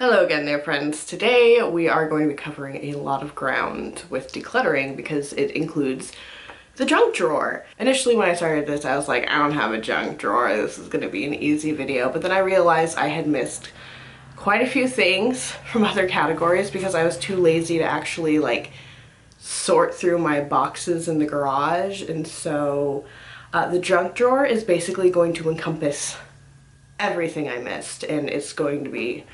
Hello again there, friends. Today we are going to be covering a lot of ground with decluttering because it includes the junk drawer. Initially when I started this, I was like, I don't have a junk drawer. This is going to be an easy video. But then I realized I had missed quite a few things from other categories because I was too lazy to actually sort through my boxes in the garage. And so the junk drawer is basically going to encompass everything I missed, and it's going to be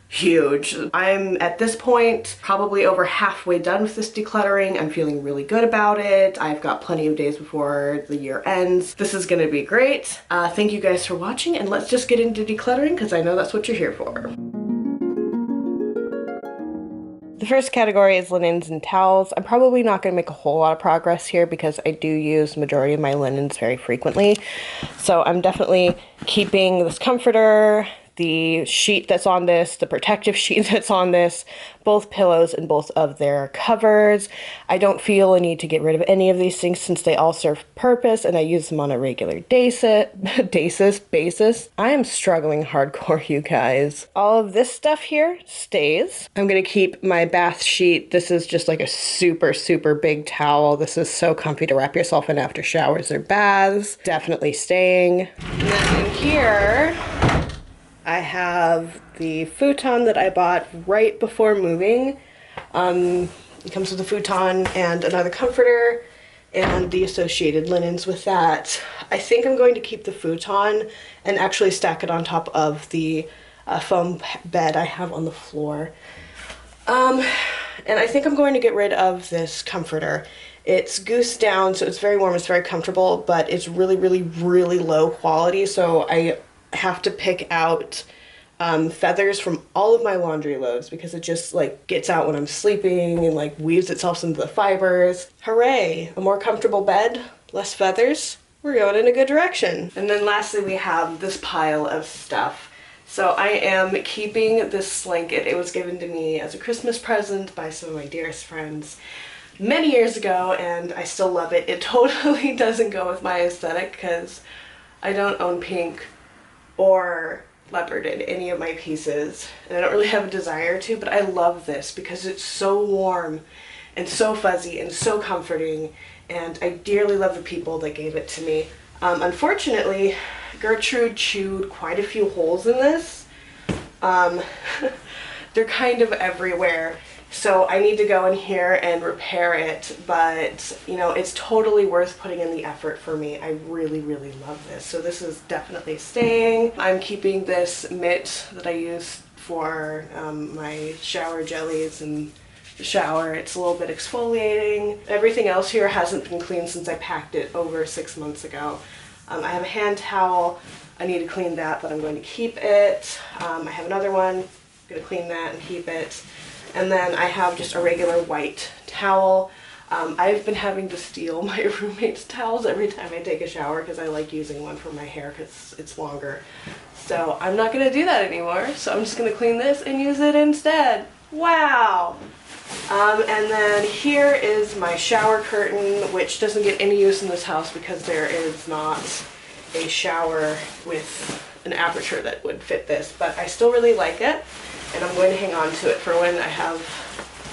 huge. I'm at this point probably over halfway done with this decluttering. I'm feeling really good about it. I've got plenty of days before the year ends. This is gonna be great. Thank you guys for watching, and let's just get into decluttering because I know that's what you're here for. The first category is linens and towels. I'm probably not going to make a whole lot of progress here because I do use the majority of my linens very frequently. So I'm definitely keeping this comforter, the sheet that's on this, the protective sheet that's on this, both pillows and both of their covers. I don't feel a need to get rid of any of these things since they all serve purpose and I use them on a regular basis. I am struggling hardcore, you guys. All of this stuff here stays. I'm gonna keep my bath sheet. This is just like a super big towel. This is so comfy to wrap yourself in after showers or baths. Definitely staying. And then in here, I have the futon that I bought right before moving. It comes with a futon and another comforter and the associated linens with that. I think I'm going to keep the futon and actually stack it on top of the foam bed I have on the floor. And I think I'm going to get rid of this comforter. It's goose down, so it's very warm, it's very comfortable, but it's really low quality, so I have to pick out feathers from all of my laundry loads because it just gets out when I'm sleeping and weaves itself into the fibers. Hooray! A more comfortable bed, less feathers. We're going in a good direction. And then lastly we have this pile of stuff. So I am keeping this blanket. It was given to me as a Christmas present by some of my dearest friends many years ago, and I still love it. It totally doesn't go with my aesthetic because I don't own pink or leopard in any of my pieces, and I don't really have a desire to, but I love this because it's so warm and so fuzzy and so comforting, and I dearly love the people that gave it to me. Unfortunately, Gertrude chewed quite a few holes in this. They're kind of everywhere. So I need to go in here and repair it, but you know, it's totally worth putting in the effort for me. I really love this. So this is definitely staying. I'm keeping this mitt that I use for my shower jellies and the shower. It's a little bit exfoliating. Everything else here hasn't been cleaned since I packed it over 6 months ago. I have a hand towel. I need to clean that, but I'm going to keep it. I have another one. I'm going to clean that and keep it. And then I have just a regular white towel. I've been having to steal my roommate's towels every time I take a shower because I like using one for my hair because it's longer. So I'm not going to do that anymore. So I'm just going to clean this and use it instead. Wow! And then here is my shower curtain, which doesn't get any use in this house because there is not a shower with an aperture that would fit this. But I still really like it. And I'm going to hang on to it for when I have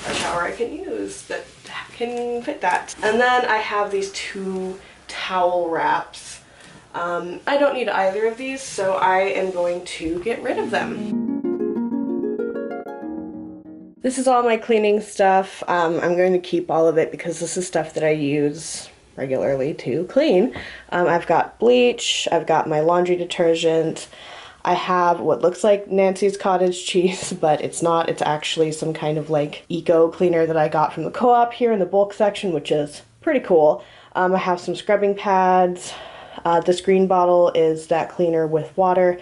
a shower I can use that can fit that. And then I have these two towel wraps. I don't need either of these, so I am going to get rid of them. This is all my cleaning stuff. I'm going to keep all of it because this is stuff that I use regularly to clean. I've got bleach, I've got my laundry detergent, I have what looks like Nancy's cottage cheese, but it's not. It's actually some kind of eco cleaner that I got from the co-op here in the bulk section, which is pretty cool. I have some scrubbing pads. This green bottle is that cleaner with water.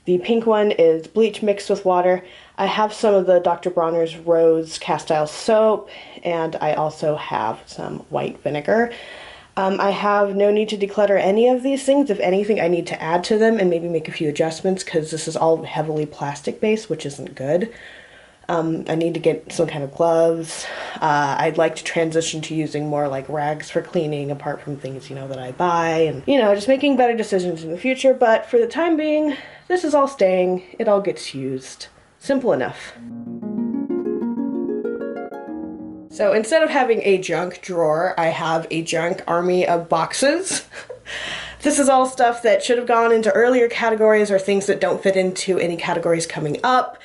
The pink one is bleach mixed with water. I have some of the Dr. Bronner's Rose cast iron soap, and I also have some white vinegar. I have no need to declutter any of these things. If anything, I need to add to them and maybe make a few adjustments because this is all heavily plastic based, which isn't good. I need to get some kind of gloves. I'd like to transition to using more rags for cleaning apart from things, that I buy, and, just making better decisions in the future. But for the time being, this is all staying. It all gets used. Simple enough. So instead of having a junk drawer, I have a junk army of boxes. This is all stuff that should have gone into earlier categories or things that don't fit into any categories coming up.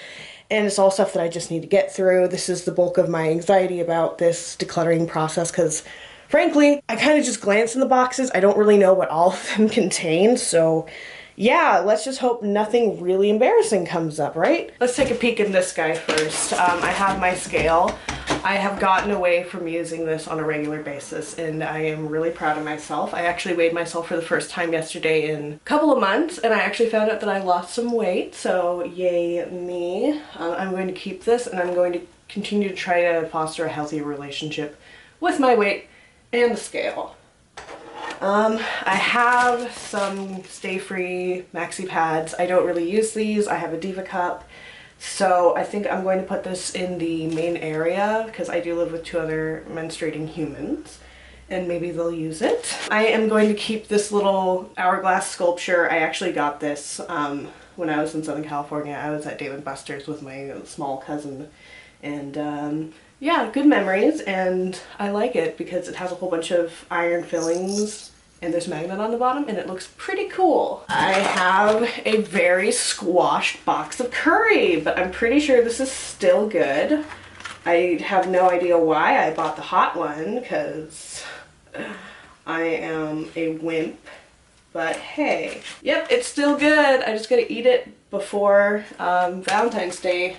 And it's all stuff that I just need to get through. This is the bulk of my anxiety about this decluttering process because, frankly, I kind of just glance in the boxes. I don't really know what all of them contain, so yeah, let's just hope nothing really embarrassing comes up, right? Let's take a peek in this guy first. I have my scale. I have gotten away from using this on a regular basis and I am really proud of myself. I actually weighed myself for the first time yesterday in a couple of months and I actually found out that I lost some weight, so yay me. I'm going to keep this and I'm going to continue to try to foster a healthy relationship with my weight and the scale. I have some Stay Free maxi pads. I don't really use these. I have a Diva cup. So I think I'm going to put this in the main area because I do live with 2 other menstruating humans and maybe they'll use it. I am going to keep this little hourglass sculpture. I actually got this when I was in Southern California. I was at Dave & Buster's with my small cousin and yeah, good memories, and I like it because it has a whole bunch of iron fillings and there's a magnet on the bottom and it looks pretty cool. I have a very squashed box of curry, but I'm pretty sure this is still good. I have no idea why I bought the hot one because I am a wimp, but hey. Yep, it's still good. I just gotta eat it before Valentine's Day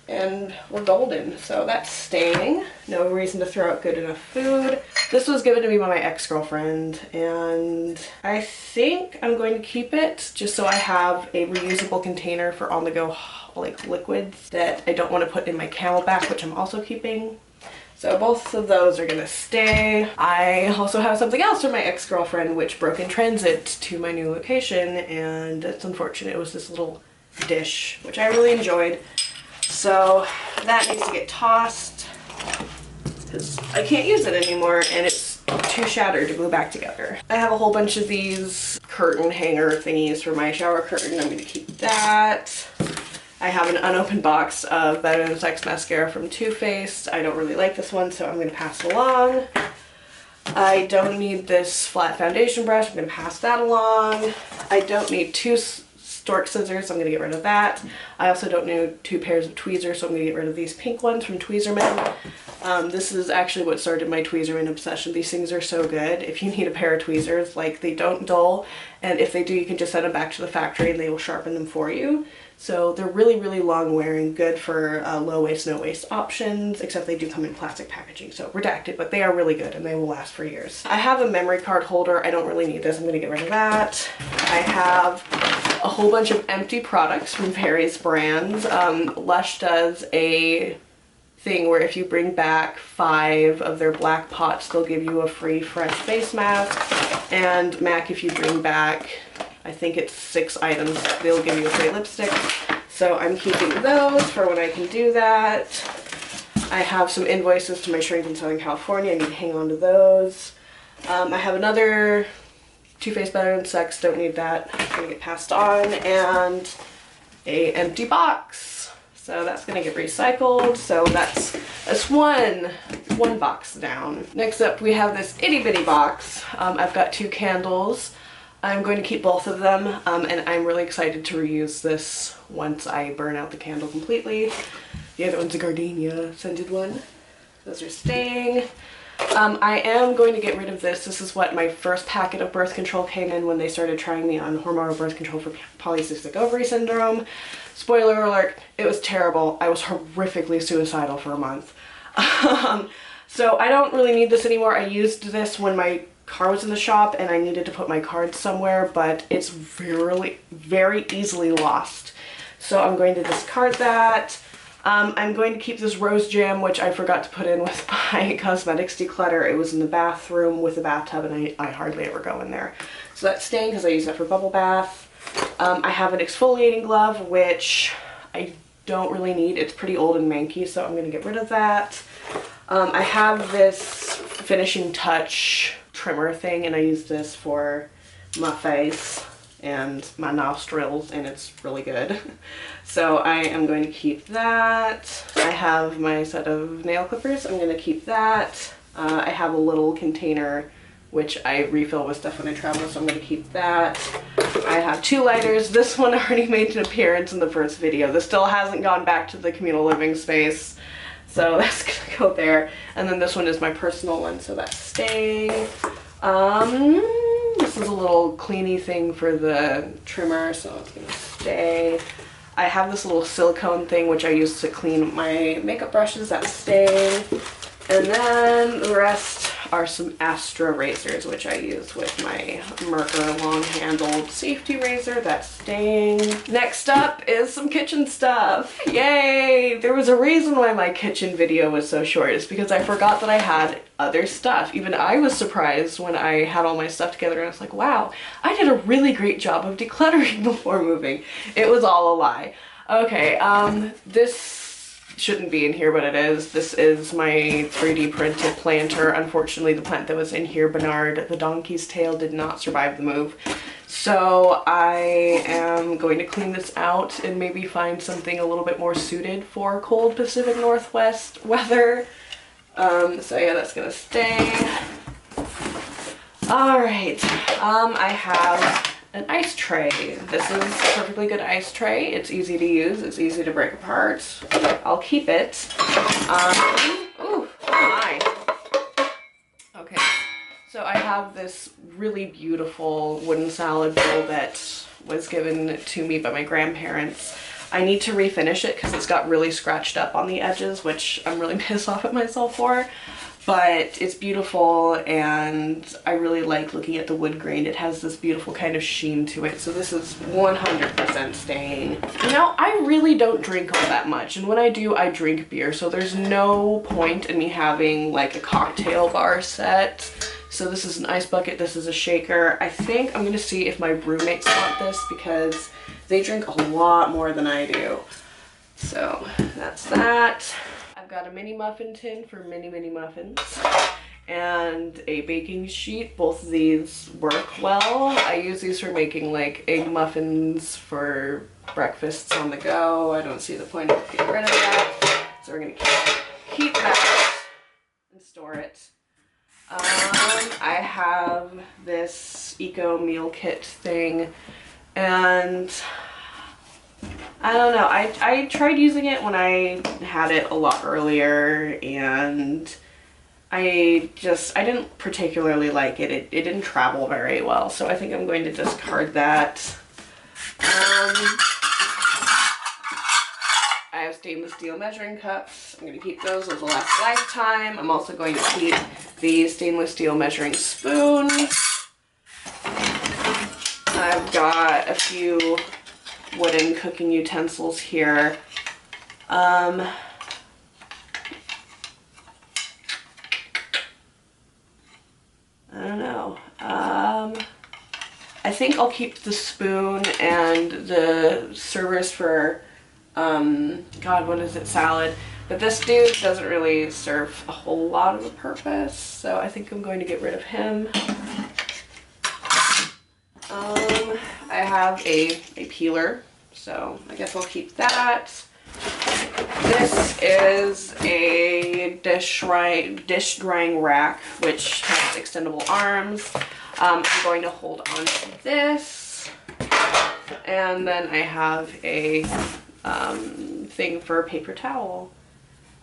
and we're golden, so that's staying. No reason to throw out good enough food. This was given to me by my ex-girlfriend and I think I'm going to keep it just so I have a reusable container for on-the-go like liquids that I don't want to put in my Camelback, which I'm also keeping. So both of those are gonna stay. I also have something else from my ex-girlfriend which broke in transit to my new location and it's unfortunate. It was this little dish which I really enjoyed. So that needs to get tossed because I can't use it anymore and it's too shattered to glue back together. I have a whole bunch of these curtain hanger thingies for my shower curtain. I'm going to keep that. I have an unopened box of Better Than Sex mascara from Too Faced. I don't really like this one, so I'm going to pass it along. I don't need this flat foundation brush. I'm going to pass that along. I don't need 2 stork scissors, so I'm going to get rid of that. I also don't need 2 pairs of tweezers, so I'm going to get rid of these pink ones from Tweezerman. This is actually what started my Tweezerman obsession. These things are so good. If you need a pair of tweezers, like, they don't dull, and if they do, you can just send them back to the factory and they will sharpen them for you. So they're really, really long wearing, good for low waist, no waist options, except they do come in plastic packaging, so redacted, but they are really good and they will last for years. I have a memory card holder. I don't really need this. I'm going to get rid of that. I have a whole bunch of empty products from various brands. Lush does a thing where if you bring back 5 of their black pots, they'll give you a free fresh face mask. And MAC, if you bring back, I think it's 6 items, they'll give you a free lipstick. So I'm keeping those for when I can do that. I have some invoices to my shrink in Southern California. I need to hang on to those. I have another Too Faced Better Than Sex, don't need that. It's gonna get passed on. And a empty box. So that's gonna get recycled. So that's one box down. Next up we have this itty bitty box. I've got 2 candles. I'm going to keep both of them and I'm really excited to reuse this once I burn out the candle completely. The other one's a gardenia scented one. Those are staying. I am going to get rid of this. This is what my first packet of birth control came in when they started trying me on hormonal birth control for polycystic ovary syndrome. Spoiler alert, it was terrible. I was horrifically suicidal for a month. So I don't really need this anymore. I used this when my car was in the shop and I needed to put my cards somewhere, but it's very easily lost. So I'm going to discard that. I'm going to keep this rose jam, which I forgot to put in with my cosmetics declutter. It was in the bathroom with a bathtub and I hardly ever go in there. So that's staying because I use that for bubble bath. I have an exfoliating glove, which I don't really need. It's pretty old and manky, so I'm going to get rid of that. I have this finishing touch trimmer thing and I use this for my face. and my nostrils, and it's really good. So I am going to keep that. I have my set of nail clippers. I'm going to keep that. I have a little container which I refill with stuff when I travel, so I'm going to keep that. I have 2 lighters. This one already made an appearance in the first video. This still hasn't gone back to the communal living space, so that's going to go there. And then this one is my personal one, so that's staying. This is a little cleany thing for the trimmer, so it's gonna stay. I have this little silicone thing which I use to clean my makeup brushes, that's staying. And then the rest are some Astra razors, which I use with my Merker long-handled safety razor. That's staying. Next up is some kitchen stuff. Yay! There was a reason why my kitchen video was so short. It's because I forgot that I had other stuff. Even I was surprised when I had all my stuff together, and I was like, wow, I did a really great job of decluttering before moving. It was all a lie. Okay, this shouldn't be in here, but it is. This is my 3D printed planter. Unfortunately, the plant that was in here, Bernard the donkey's tail, did not survive the move. So I am going to clean this out and maybe find something a little bit more suited for cold Pacific Northwest weather. So yeah, that's gonna stay. All right, I have an ice tray. This is a perfectly good ice tray. It's easy to use. It's easy to break apart. I'll keep it. Ooh, my. Okay, so I have this really beautiful wooden salad bowl that was given to me by my grandparents. I need to refinish it because it's got really scratched up on the edges, which I'm really pissed off at myself for. But it's beautiful, and I really like looking at the wood grain. It has this beautiful kind of sheen to it, so this is 100% staying. You know, I really don't drink all that much, and when I do, I drink beer, so there's no point in me having like a cocktail bar set. So this is an ice bucket, this is a shaker. I think I'm gonna see if my roommates want this because they drink a lot more than I do. So that's that. I've got a mini muffin tin for mini muffins and a baking sheet. Both of these work well. I use these for making like egg muffins for breakfasts on the go. I don't see the point of getting rid of that, so we're gonna keep that and store it. I have this eco meal kit thing, and I don't know, I tried using it when I had it a lot earlier, and I didn't particularly like it. It didn't travel very well, so I think I'm going to discard that. I have stainless steel measuring cups. I'm going to keep those. Those will last a lifetime. I'm also going to keep the stainless steel measuring spoon. I've got a few wooden cooking utensils here. I don't know. I think I'll keep the spoon and the servers for God, what is it, salad. But this dude doesn't really serve a whole lot of a purpose, so I think I'm going to get rid of him. I have a peeler, so I guess I'll keep that. This is a dish drying rack, which has extendable arms. I'm going to hold on to this. And then I have a thing for paper towel.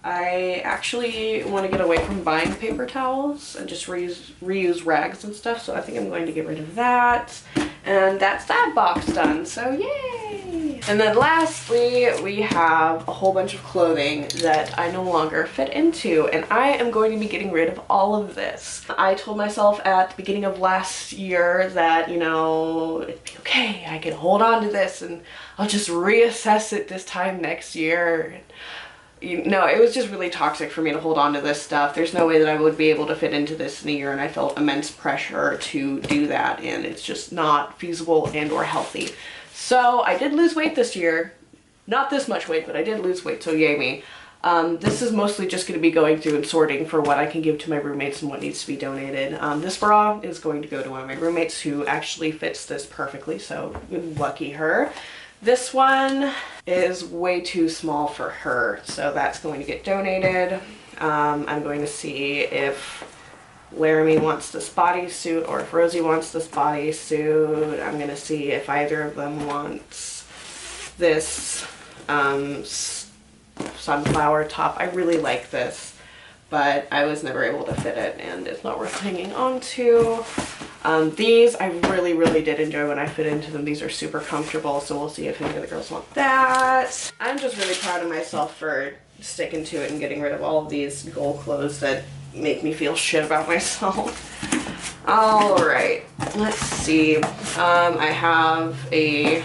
I actually want to get away from buying paper towels and just reuse rags and stuff, so I think I'm going to get rid of that. And that's that box done, so yay! And then lastly, we have a whole bunch of clothing that I no longer fit into, and I am going to be getting rid of all of this. I told myself at the beginning of last year that, you know, it'd be okay, I can hold on to this and I'll just reassess it this time next year. You know, it was just really toxic for me to hold on to this stuff. There's no way that I would be able to fit into this in a year, and I felt immense pressure to do that, and it's just not feasible and or healthy. So I did lose weight this year. Not this much weight, but I did lose weight, so yay me. This is mostly just going to be going through and sorting for what I can give to my roommates and what needs to be donated. This bra is going to go to one of my roommates who actually fits this perfectly, so lucky her. This one is way too small for her, so that's going to get donated. I'm going to see if Laramie wants this bodysuit or if Rosie wants this bodysuit. I'm going to see if either of them wants this sunflower top. I really like this, but I was never able to fit it and it's not worth hanging on to. These I really did enjoy when I fit into them. These are super comfortable, so we'll see if any of the girls want that. I'm just really proud of myself for sticking to it and getting rid of all of these goal clothes that make me feel shit about myself. All right, let's see. I have a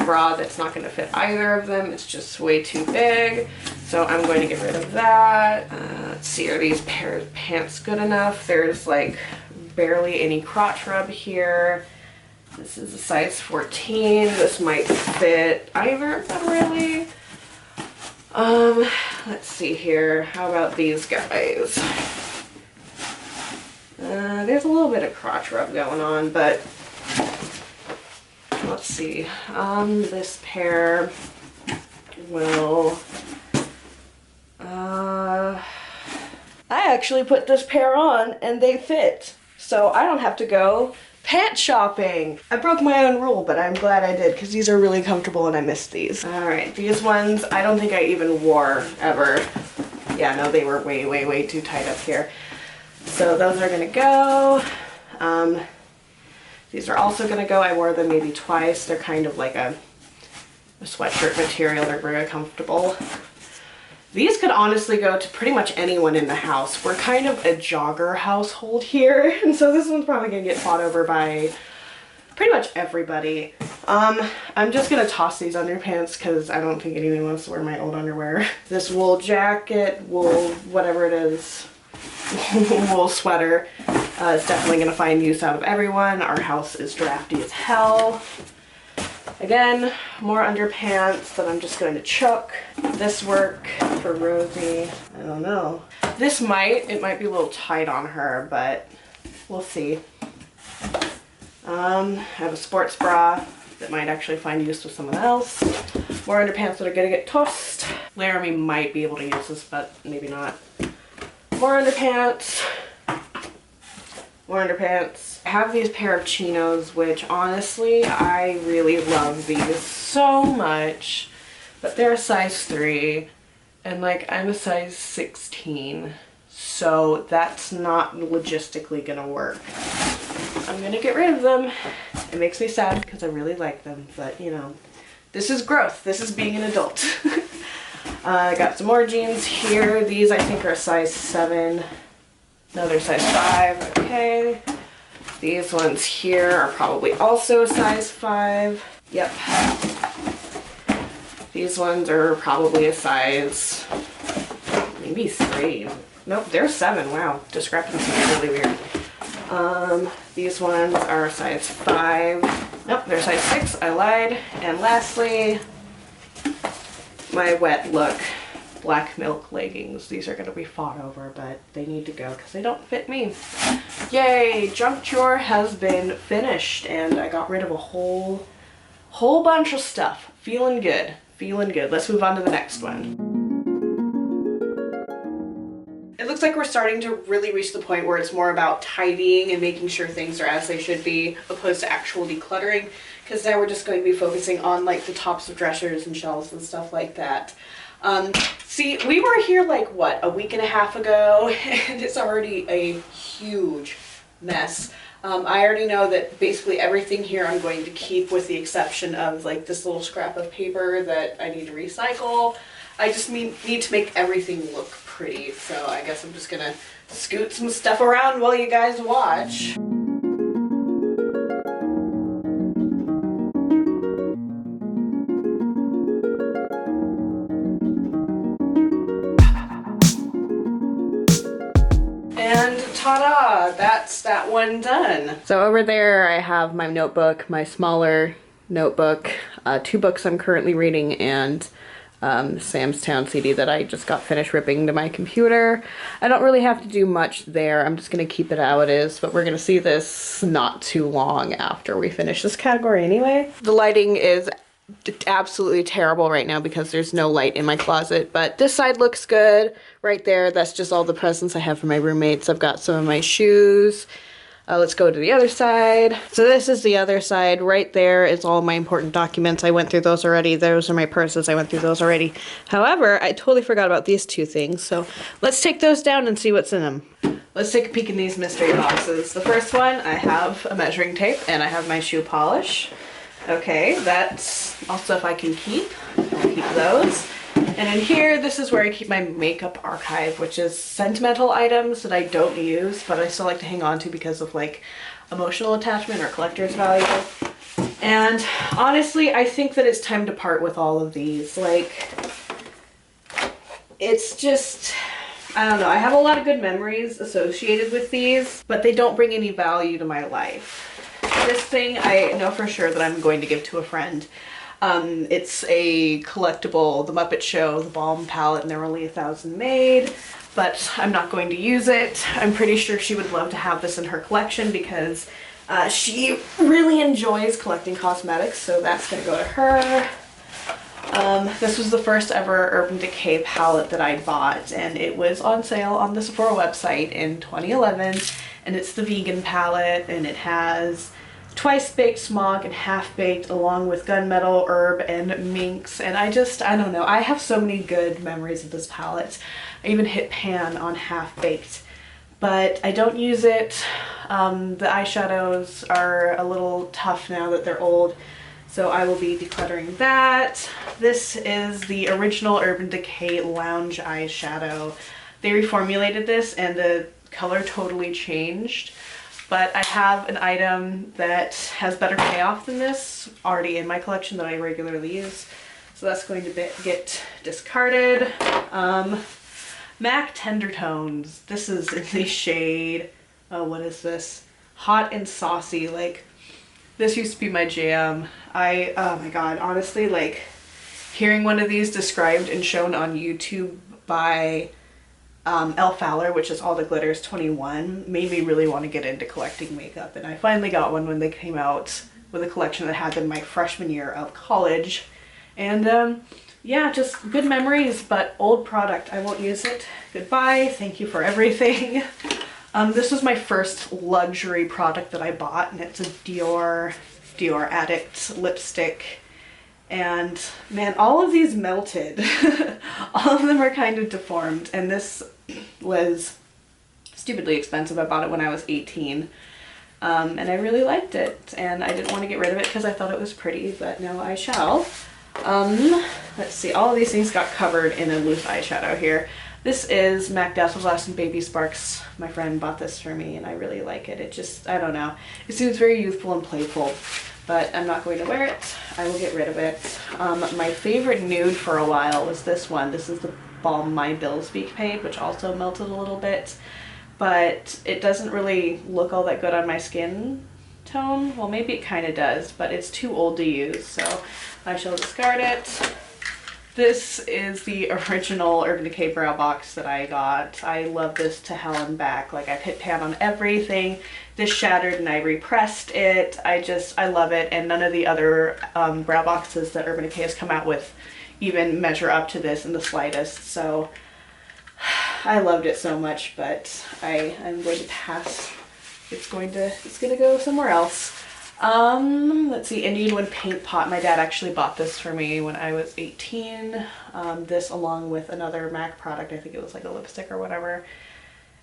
bra that's not going to fit either of them. It's just way too big, so I'm going to get rid of that. Let's see, are these pairs of pants good enough? There's like barely any crotch rub here. This is a size 14. This might fit either of them really. Let's see here. How about these guys? There's a little bit of crotch rub going on, but let's see. This pair will, I actually put this pair on and they fit, so I don't have to go pant shopping. I broke my own rule, but I'm glad I did because these are really comfortable and I missed these. All right, these ones I don't think I even wore ever. Yeah, no, they were way too tight up here. So those are gonna go. These are also gonna go. I wore them maybe twice. They're kind of like a sweatshirt material. They're very comfortable. These could honestly go to pretty much anyone in the house. We're kind of a jogger household here, and so this one's probably gonna get fought over by pretty much everybody. I'm just gonna toss these underpants because I don't think anyone wants to wear my old underwear. This wool jacket, wool whatever it is, wool sweater is definitely gonna find use out of everyone. Our house is drafty as hell. Again, more underpants that I'm just going to chuck. This work for Rosie, I don't know. This it might be a little tight on her, but we'll see. I have a sports bra that might actually find use with someone else. More underpants that are gonna get tossed. Laramie might be able to use this, but maybe not. More underpants. More underpants. I have these pair of chinos, which honestly, I really love these so much, but they're a size 3, and like I'm a size 16, so that's not logistically gonna work. I'm gonna get rid of them. It makes me sad because I really like them, but you know, this is growth. This is being an adult. I got some more jeans here. These I think are a size 7. No, they're size 5. Okay. These ones here are probably also a size 5. Yep. These ones are probably a size maybe 3. Nope, they're 7. Wow, discrepancy is really weird. These ones are a size 5. Nope, they're size 6. I lied. And lastly, my wet look black milk leggings. These are going to be fought over, but they need to go because they don't fit me. Yay! Junk drawer has been finished, and I got rid of a whole bunch of stuff. Feeling good. Feeling good. Let's move on to the next one. It looks like we're starting to really reach the point where it's more about tidying and making sure things are as they should be, opposed to actual decluttering, because now we're just going to be focusing on like the tops of dressers and shelves and stuff like that. See, we were here like, what, a week and a half ago, and it's already a huge mess. I already know that basically everything here I'm going to keep, with the exception of like this little scrap of paper that I need to recycle. I just need to make everything look pretty, so I guess I'm just gonna scoot some stuff around while you guys watch. And ta-da! That's that one done. So over there I have my notebook, my smaller notebook, 2 books I'm currently reading, and Sam's Town CD that I just got finished ripping to my computer. I don't really have to do much there. I'm just going to keep it how it is, but we're going to see this not too long after we finish this category anyway. The lighting is absolutely terrible right now because there's no light in my closet, but this side looks good right there. That's just all the presents I have for my roommates. I've got some of my shoes. Let's go to the other side. So this is the other side. Right there is all my important documents. I went through those already. Those are my purses. I went through those already. However, I totally forgot about these two things. So let's take those down and see what's in them. Let's take a peek in these mystery boxes. The first one, I have a measuring tape and I have my shoe polish. Okay, that's all stuff I can keep. I'll keep those. And in here, this is where I keep my makeup archive, which is sentimental items that I don't use, but I still like to hang on to because of like emotional attachment or collector's value. And honestly, I think that it's time to part with all of these. Like, it's just, I don't know. I have a lot of good memories associated with these, but they don't bring any value to my life. This thing, I know for sure that I'm going to give to a friend. It's a collectible, The Muppet Show, the Balm palette, and there were only 1,000 made, but I'm not going to use it. I'm pretty sure she would love to have this in her collection because she really enjoys collecting cosmetics, so that's going to go to her. This was the first ever Urban Decay palette that I bought, and it was on sale on the Sephora website in 2011, and it's the vegan palette, and it has Twice Baked Smog and Half Baked along with Gunmetal, Herb, and Minx, and I don't know, I have so many good memories of this palette. I even hit pan on Half Baked, but I don't use it. The eyeshadows are a little tough now that they're old, so I will be decluttering that. This is the original Urban Decay Lounge eyeshadow. They reformulated this and the color totally changed. But I have an item that has better payoff than this already in my collection that I regularly use. So that's going to get discarded. MAC Tender Tones. This is in the shade, oh, what is this? Hot and Saucy. Like, this used to be my jam. Oh my god, honestly, like, hearing one of these described and shown on YouTube by Elle Fowler, which is All the Glitters 21, made me really want to get into collecting makeup, and I finally got one when they came out with a collection that had them my freshman year of college. And yeah, just good memories, but old product. I won't use it. Goodbye. Thank you for everything. This was my first luxury product that I bought, and it's a Dior Addict lipstick. And man, all of these melted. All of them are kind of deformed, and this was stupidly expensive. I bought it when I was 18, and I really liked it, and I didn't want to get rid of it because I thought it was pretty, but now I shall. Let's see, all of these things got covered in a loose eyeshadow here. This is MAC Dazzle-Dazzle and Baby Sparks. My friend bought this for me, and I really like it. It just, I don't know, it seems very youthful and playful. But I'm not going to wear it. I will get rid of it. My favorite nude for a while was this one. This is the Balm My Bills Be Paid, which also melted a little bit. But it doesn't really look all that good on my skin tone. Well, maybe it kind of does, but it's too old to use, so I shall discard it. This is the original Urban Decay Brow Box that I got. I love this to hell and back. Like, I've hit pan on everything. This shattered and I repressed it. I love it, and none of the other brow boxes that Urban Decay has come out with even measure up to this in the slightest. So I loved it so much, but I'm going to pass. It's gonna go somewhere else. Let's see, Indian Wood Paint Pot. My dad actually bought this for me when I was 18. This along with another MAC product. I think it was like a lipstick or whatever.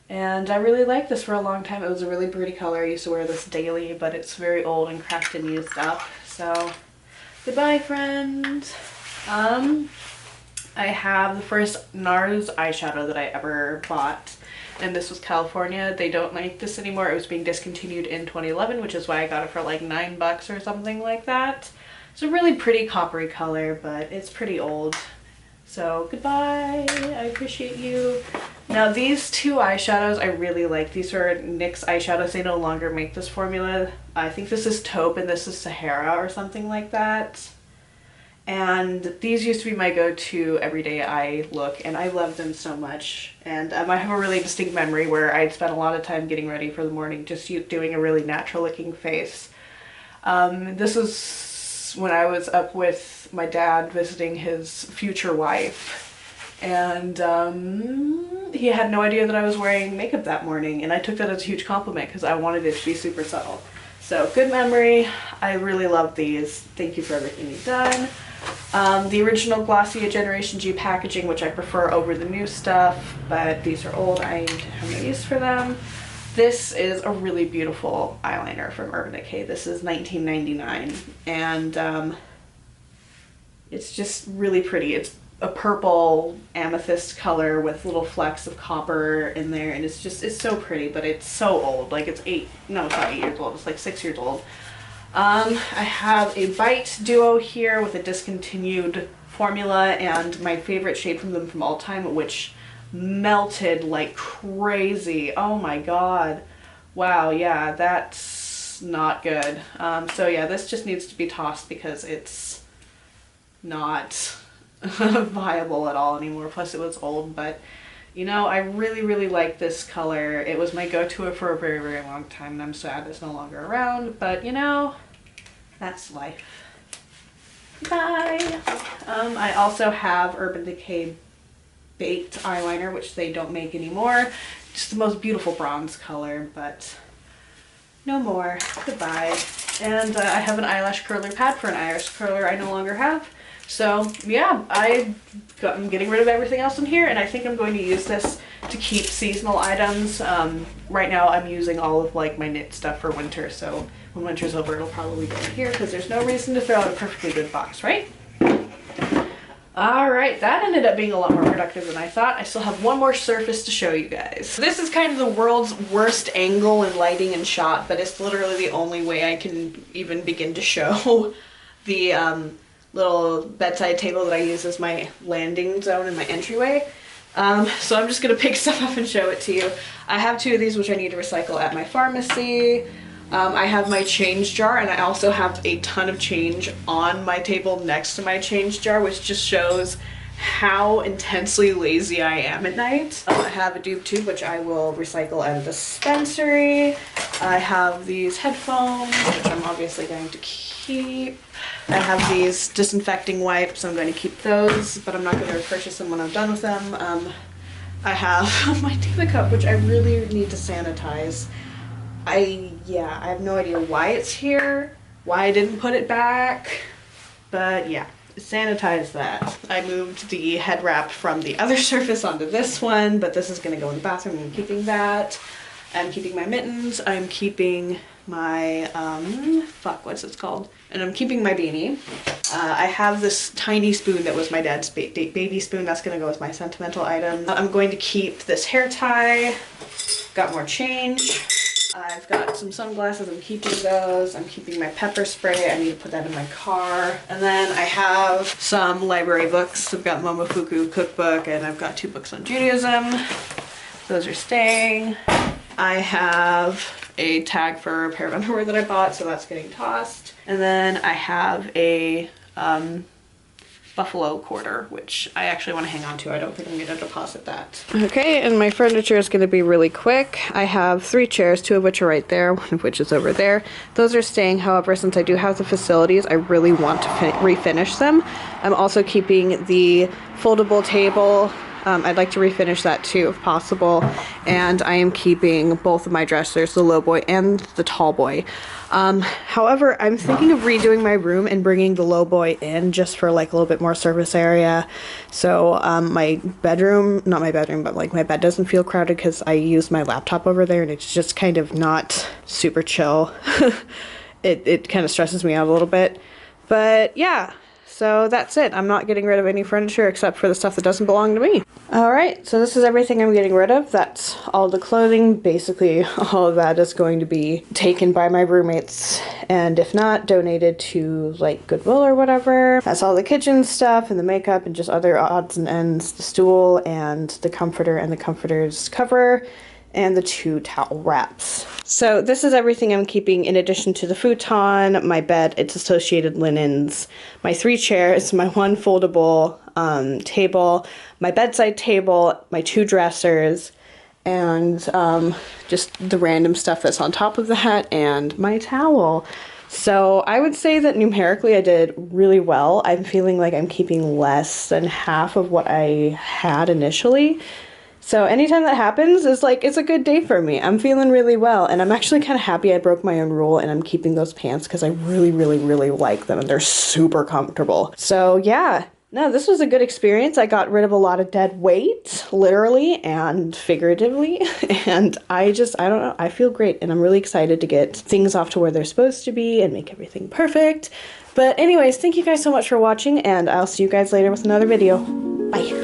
And I really liked this for a long time. It was a really pretty color. I used to wear this daily, but it's very old and cracked and used up. So, goodbye, friend. I have the first NARS eyeshadow that I ever bought, and this was California. They don't make this anymore. It was being discontinued in 2011, which is why I got it for like $9 or something like that. It's a really pretty coppery color, but it's pretty old. So goodbye, I appreciate you. Now these two eyeshadows I really like. These are NYX eyeshadows. They no longer make this formula. I think this is Taupe and this is Sahara or something like that. And these used to be my go-to everyday eye look, and I love them so much. And I have a really distinct memory where I'd spent a lot of time getting ready for the morning, just doing a really natural looking face. This was when I was up with my dad visiting his future wife, and he had no idea that I was wearing makeup that morning, and I took that as a huge compliment because I wanted it to be super subtle. So good memory. I really love these. Thank you for everything you've done. The original Glossier Generation G packaging, which I prefer over the new stuff, but these are old. I have no use for them. This is a really beautiful eyeliner from Urban Decay. This is $19.99, and it's just really pretty. It's a purple amethyst color with little flecks of copper in there, and it's so pretty, but it's so old. Like, it's not 8 years old, it's like 6 years old. I have a Bite Duo here with a discontinued formula, and my favorite shade from them from all time, which melted like crazy. Oh my god. Wow, yeah, that's not good. So yeah, this just needs to be tossed because it's not viable at all anymore. Plus it was old, but you know, I really like this color. It was my go-to for a very long time, and I'm sad it's no longer around, but you know, that's life. Bye. I also have Urban Decay Baked eyeliner, which they don't make anymore. Just the most beautiful bronze color, but no more. Goodbye. And I have an eyelash curler pad for an eyelash curler I no longer have. So yeah, I'm getting rid of everything else in here, and I think I'm going to use this to keep seasonal items. Right now I'm using all of like my knit stuff for winter, so when winter's over it'll probably go in here because there's no reason to throw out a perfectly good box, right? Alright, that ended up being a lot more productive than I thought. I still have one more surface to show you guys. This is kind of the world's worst angle and lighting and shot, but it's literally the only way I can even begin to show the little bedside table that I use as my landing zone and my entryway. So I'm just gonna pick stuff up and show it to you. I have 2 of these which I need to recycle at my pharmacy. I have my change jar, and I also have a ton of change on my table next to my change jar, which just shows how intensely lazy I am at night. I have a dupe tube, which I will recycle at a dispensary. I have these headphones, which I'm obviously going to keep. I have these disinfecting wipes. I'm going to keep those, but I'm not going to repurchase them when I'm done with them. I have my Diva cup, which I really need to sanitize. I have no idea why it's here, why I didn't put it back, but yeah, sanitize that. I moved the head wrap from the other surface onto this one, but this is going to go in the bathroom. I'm keeping that. I'm keeping my mittens. I'm keeping my, what's it called? And I'm keeping my beanie. I have this tiny spoon that was my dad's baby spoon. That's going to go with my sentimental items. I'm going to keep this hair tie. Got more change. I've got some sunglasses, I'm keeping those. I'm keeping my pepper spray, I need to put that in my car. And then I have some library books. I've got Momofuku cookbook, and I've got 2 books on Judaism. Those are staying. I have a tag for a pair of underwear that I bought, so that's getting tossed. And then I have a buffalo quarter, which I actually want to hang on to. I don't think I'm going to deposit that. Okay, and my furniture is going to be really quick. I have 3 chairs, 2 of which are right there, 1 of which is over there. Those are staying. However, since I do have the facilities, I really want to refinish them. I'm also keeping the foldable table. I'd like to refinish that too if possible. And I am keeping both of my dressers, the low boy and the tall boy. However, I'm thinking of redoing my room and bringing the low boy in just for like a little bit more surface area. So my bedroom, not my bedroom, but like my bed doesn't feel crowded because I use my laptop over there and it's just kind of not super chill. It kind of stresses me out a little bit. But yeah. So that's it. I'm not getting rid of any furniture except for the stuff that doesn't belong to me. Alright, so this is everything I'm getting rid of. That's all the clothing. Basically, all of that is going to be taken by my roommates, and if not, donated to like Goodwill or whatever. That's all the kitchen stuff and the makeup and just other odds and ends. The stool and the comforter and the comforter's cover. and the 2 towel wraps. So this is everything I'm keeping in addition to the futon, my bed, its associated linens, my 3 chairs, my 1 foldable table, my bedside table, my 2 dressers, and just the random stuff that's on top of that, and my towel. So I would say that numerically I did really well. I'm feeling like I'm keeping less than half of what I had initially. So anytime that happens is like, it's a good day for me. I'm feeling really well, and I'm actually kind of happy I broke my own rule and I'm keeping those pants because I really, really, really like them and they're super comfortable. So yeah. No, this was a good experience. I got rid of a lot of dead weight, literally and figuratively, and I don't know, I feel great, and I'm really excited to get things off to where they're supposed to be and make everything perfect. But anyways, thank you guys so much for watching, and I'll see you guys later with another video. Bye!